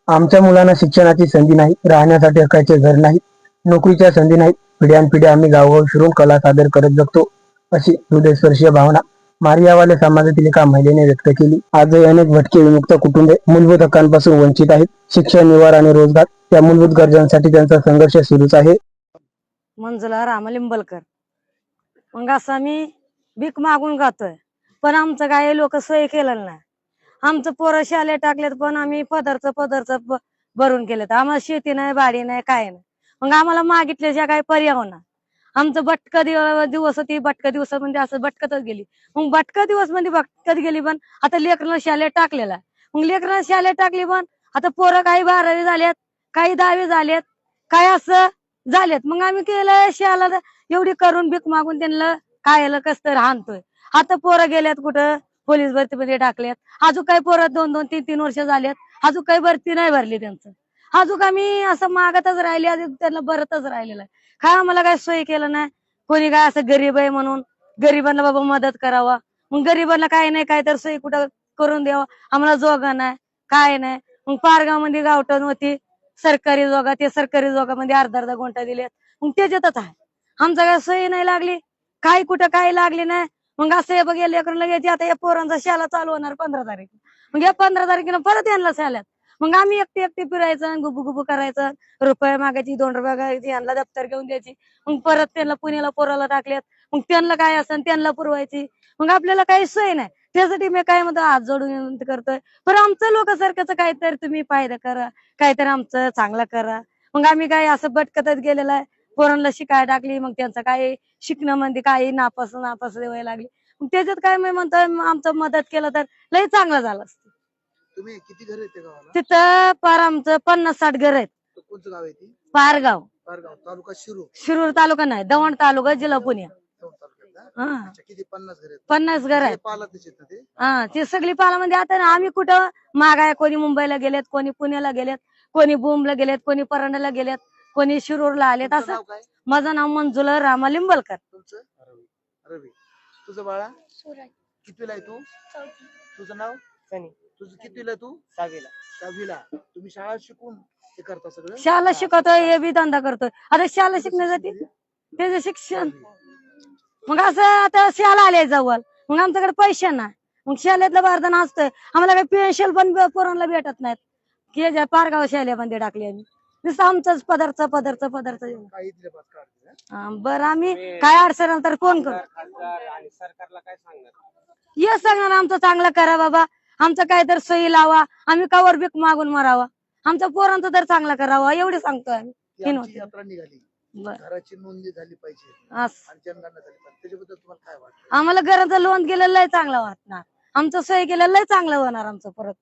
आमच्या मुलांना शिक्षणाची संधी नाही, राहण्यासाठी हक्काचे घर नाही, नोकरीच्या संधी नाहीत. पिढ्यानपिढ्या आम्ही गावोगाव फिरून कला सादर करत जगतो, अशी हृदयस्पर्शीय भावना मारियावाले समाजातील एका महिलेने व्यक्त केली. आजही अनेक भटके विमुक्त कुटुंबे मूलभूत हक्कांपासून वंचित आहेत. शिक्षण, निवारा आणि रोजगार या मूलभूत गरजांसाठी त्यांचा संघर्ष सुरूच आहे. मंजुला रामलिंबलकर. मग असं आम्ही भीक मागून गातोय, पण आमचं काय लोक सोय केलेलं नाही. आमचं पोरं शाले टाकलेत, पण आम्ही पदरचं भरून केलेत. आम्हाला शेती नाही, बाडी नाही, काय नाही. मग आम्हाला मागितल्याशिवाय काय पर्याय होणार. आमचं भटका दिवस होती, भटका दिवस म्हणजे असं भटकतच गेली. मग भटका दिवस म्हणजे भटकत गेली, पण आता लेकरांना शाले टाकलेला आहे. मग लेकरांना शाले टाकली, पण आता पोरं काही 12वी झालेत, काही 10वी झालेत, काय असं झालेत. मग आम्ही केलं शाला एवढी करून भीक मागून त्यांना खायला कस तर आणतोय. आता पोरं गेल्यात कुठं पोलीस भरतीमध्ये टाकल्यात. अजून काही पोरं 2-2, 3-3 वर्ष झाल्यात, अजून काही भरती नाही भरली त्यांचं. अजून आम्ही असं मागतच राहिले, अजून त्यांना भरतच राहिलेलं आहे. काय आम्हाला काय सोय केलं नाही. कोणी काय असं गरीब आहे म्हणून गरीबांना बाबा मदत करावा. मग गरीबांना काय नाही काय तर सोय कुठं करून द्यावा. आम्हाला जोगा नाही, काय नाही. मग पारगाव मध्ये गावठण होती सरकारी जोगा, ते सरकारी जोगामध्ये अर्धा गुंठा दिलेत. मग त्याच्यातच आहे. आमचा काय सोय नाही लागली, काय कुठं काय लागली नाही. मग असं बघ, लेकरांना घ्यायची. आता या पोरांचा शाळा चालू होणार 15 तारीख. मग या 15 तारखेला परत यांना शाळेत. मग आम्ही एकटी एकटी फिरायचं, गुबू करायचं, रुपये मागायची, 2 रुपये मागायची, यांना दप्तर घेऊन द्यायची. मग परत त्यांना पुण्याला पोराला टाकल्यात. मग त्यांना काय असेल त्यांना पुरवायची. मग आपल्याला काही सोय नाही. त्यासाठी मी काय म्हणतो, हात जोडून विनंती करतोय, पण आमचं लोकांसारखंच काहीतरी तुम्ही फायदा करा, काहीतरी आमचं चांगलं करा. मग आम्ही काय असं भटकतच गेलेलं आहे. पोरांना शिकायला टाकली, मग त्यांचं काय शिकणं म्हणजे काही नापास व्हायला लागली. मग त्याच्यात काय मी म्हणतोय, आमचं मदत केलं तर लय चांगलं झालं असतं. तुम्ही किती घर आहेत गावाला? तिथं पार आमचं 50-60 घर आहेत. कोणतं गाव आहे ती? पारगाव. पारगाव तालुका शिरूर. शिरूर तालुका नाही, दवंड तालुका, जिल्हा पुणे. किती 50 घर आहेत? 50 घर आहेत. पालातच येत ना ते? हा, ते सगळी पालामध्ये. आता आम्ही कुठं मागाय, कोणी मुंबईला गेलेत, कोणी पुण्याला गेलेत, कोणी बुमला गेलेत, कोणी परांड्याला गेलेत, कोणी शिरूरला आलेत. तुमचं असं नाव काय? माझं नाव मंजुला रामलिंबलकर. तुमचं? रवी. तुझं बाळा? कितवीला आहे तू? तुझं नाव? सनी. तुझं कितवीला आहे तू? 6वीला. 6वीला. तुम्ही शाळा शिकून हे करता सगळं? शाळा शिकवतोय, हे बी धंदा करतोय. आता शाळा शिकण्यासाठी त्याचं शिक्षण. मग असं आता शाळा आले जवळ, मग आमच्याकडे पैसे नाही. मग शाळेतलं बारदान असतंय. आम्हाला काही पेन्शन पण पोरांना भेटत नाहीत. की पारगाव शाळेमध्ये टाकली आम्ही. नुसतं आमचंच पदार्थ. काही दिलं पास काढ. बरं, आम्ही काय अडचण तर फोन करू. आणि सरकारला काय सांगणार? हे सांगणार आमचं चांगलं करा बाबा, आमचं काय तर सोयी लावा. आम्ही कवर भीक मागून मरावा, आमच्या पोरांचं तर चांगलं करावा, एवढे सांगतोय आम्ही. आमची यात्रा निघाली, घराची नोंदणी झाली पाहिजे आणि जनगणना झाली पाहिजे. त्याच्याबद्दल तुम्हाला काय वाटतं? आम्हाला घराचं लोन केलेलं चांगलं वाटणार, आमचं सोय केलेलं चांगलं होणार आमचं परत.